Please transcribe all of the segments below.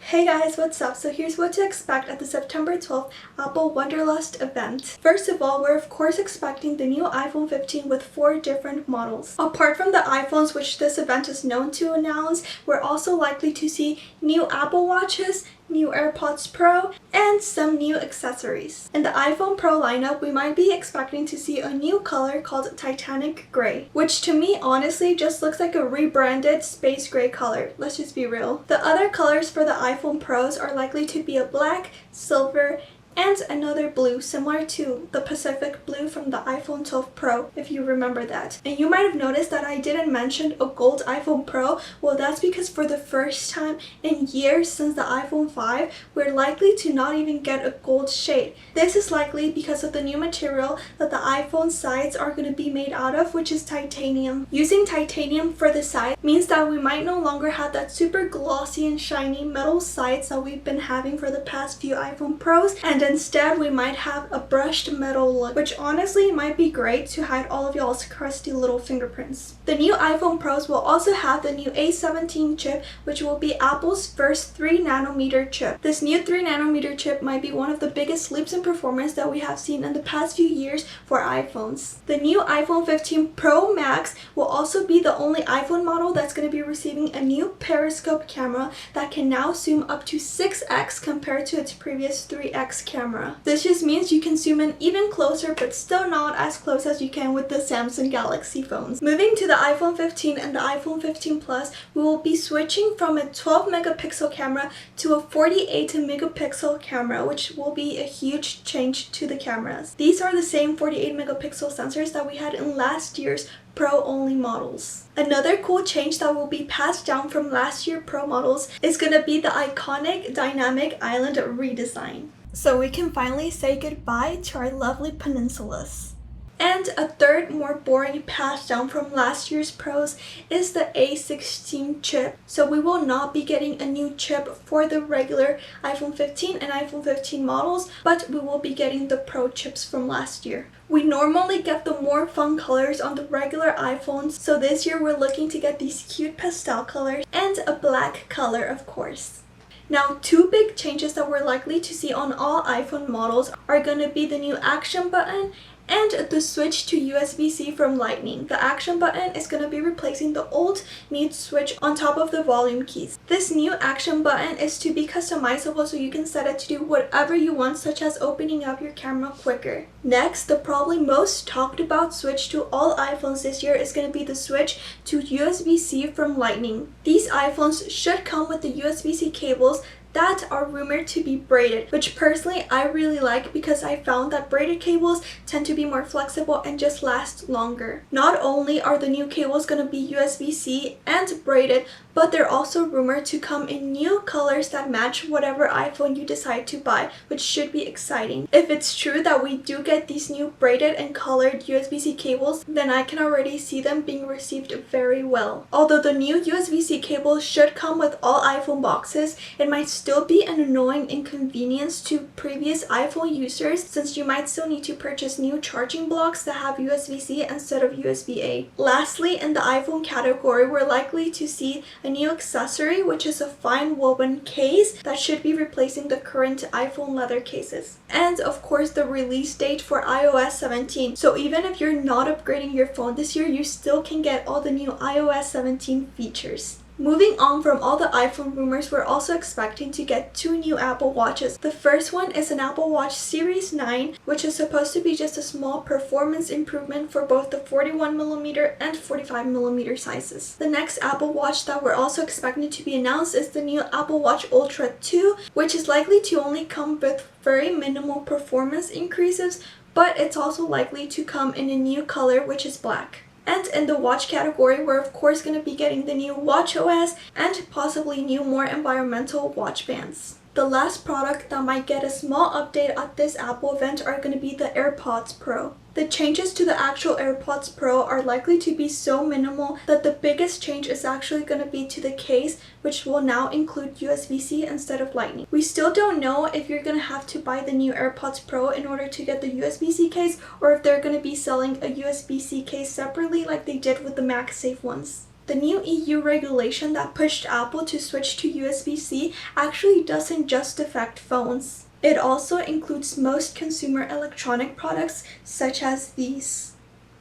Hey guys, what's up? So here's what to expect at the September 12th Apple Wonderlust event. First of all, we're of course expecting the new iPhone 15 with 4 different models. Apart from the iPhones, which this event is known to announce, we're also likely to see new Apple Watches, new AirPods Pro, and some new accessories. In the iPhone Pro lineup, we might be expecting to see a new color called Titanic Gray, which to me honestly just looks like a rebranded space gray color. Let's just be real. The other colors for the iPhone Pros are likely to be a black, silver, and another blue similar to the Pacific blue from the iPhone 12 Pro, if you remember that. And you might have noticed that I didn't mention a gold iPhone Pro. Well, that's because for the first time in years since the iPhone 5, we're likely to not even get a gold shade. This is likely because of the new material that the iPhone sides are going to be made out of, which is titanium. Using titanium for the side means that we might no longer have that super glossy and shiny metal sides that we've been having for the past few iPhone Pros, and instead we might have a brushed metal look, which honestly might be great to hide all of y'all's crusty little fingerprints. The new iPhone Pros will also have the new A17 chip, which will be Apple's first 3nm chip. This new 3nm chip might be one of the biggest leaps in performance that we have seen in the past few years for iPhones. The new iPhone 15 Pro Max will also be the only iPhone model that's going to be receiving a new periscope camera that can now zoom up to 6x compared to its previous 3x camera. This just means you can zoom in even closer, but still not as close as you can with the Samsung Galaxy phones. Moving to the iPhone 15 and the iPhone 15 Plus, we will be switching from a 12 megapixel camera to a 48 megapixel camera, which will be a huge change to the cameras. These are the same 48 megapixel sensors that we had in last year's Pro-only models. Another cool change that will be passed down from last year's Pro models is going to be the iconic dynamic island redesign. So we can finally say goodbye to our lovely peninsulas. And a third, more boring passed down from last year's Pros is the A16 chip. So we will not be getting a new chip for the regular iPhone 15 and iPhone 15 models, but we will be getting the Pro chips from last year. We normally get the more fun colors on the regular iPhones, so this year we're looking to get these cute pastel colors and a black color, of course. Now, two big changes that we're likely to see on all iPhone models are going to be the new action button and the switch to USB-C from Lightning. The action button is going to be replacing the old mute switch on top of the volume keys. This new action button is to be customizable, so you can set it to do whatever you want, such as opening up your camera quicker. Next, the probably most talked about switch to all iPhones this year is going to be the switch to USB-C from Lightning. These iPhones should come with the USB-C cables that are rumored to be braided, which personally I really like because I found that braided cables tend to be more flexible and just last longer. Not only are the new cables going to be USB-C and braided, but they're also rumored to come in new colors that match whatever iPhone you decide to buy, which should be exciting. If it's true that we do get these new braided and colored USB-C cables, then I can already see them being received very well. Although the new USB-C cables should come with all iPhone boxes, it might still be an annoying inconvenience to previous iPhone users, since you might still need to purchase new charging blocks that have USB-C instead of USB-A. Lastly, in the iPhone category, we're likely to see a new accessory, which is a fine woven case that should be replacing the current iPhone leather cases. And of course, the release date for iOS 17. So even if you're not upgrading your phone this year, you still can get all the new iOS 17 features. Moving on from all the iPhone rumors, we're also expecting to get 2 new Apple Watches. The first one is an Apple Watch Series 9, which is supposed to be just a small performance improvement for both the 41mm and 45mm sizes. The next Apple Watch that we're also expecting to be announced is the new Apple Watch Ultra 2, which is likely to only come with very minimal performance increases, but it's also likely to come in a new color, which is black. And in the watch category, we're of course going to be getting the new WatchOS and possibly new, more environmental watch bands. The last product that might get a small update at this Apple event are going to be the AirPods Pro. The changes to the actual AirPods Pro are likely to be so minimal that the biggest change is actually going to be to the case, which will now include USB-C instead of Lightning. We still don't know if you're going to have to buy the new AirPods Pro in order to get the USB-C case, or if they're going to be selling a USB-C case separately like they did with the MagSafe ones. The new EU regulation that pushed Apple to switch to USB-C actually doesn't just affect phones. It also includes most consumer electronic products such as these.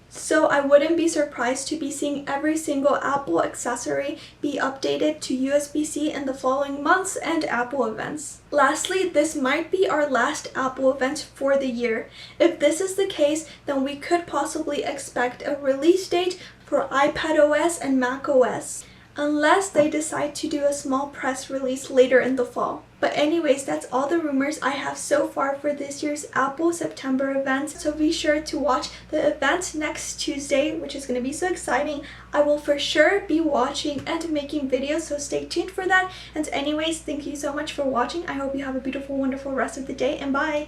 So I wouldn't be surprised to be seeing every single Apple accessory be updated to USB-C in the following months and Apple events. Lastly, this might be our last Apple event for the year. If this is the case, then we could possibly expect a release date for iPadOS and macOS, unless they decide to do a small press release later in the fall. But anyways, that's all the rumors I have so far for this year's Apple September event. So be sure to watch the event next Tuesday, which is going to be so exciting. I will for sure be watching and making videos, so stay tuned for that. And anyways, thank you so much for watching. I hope you have a beautiful, wonderful rest of the day, and bye!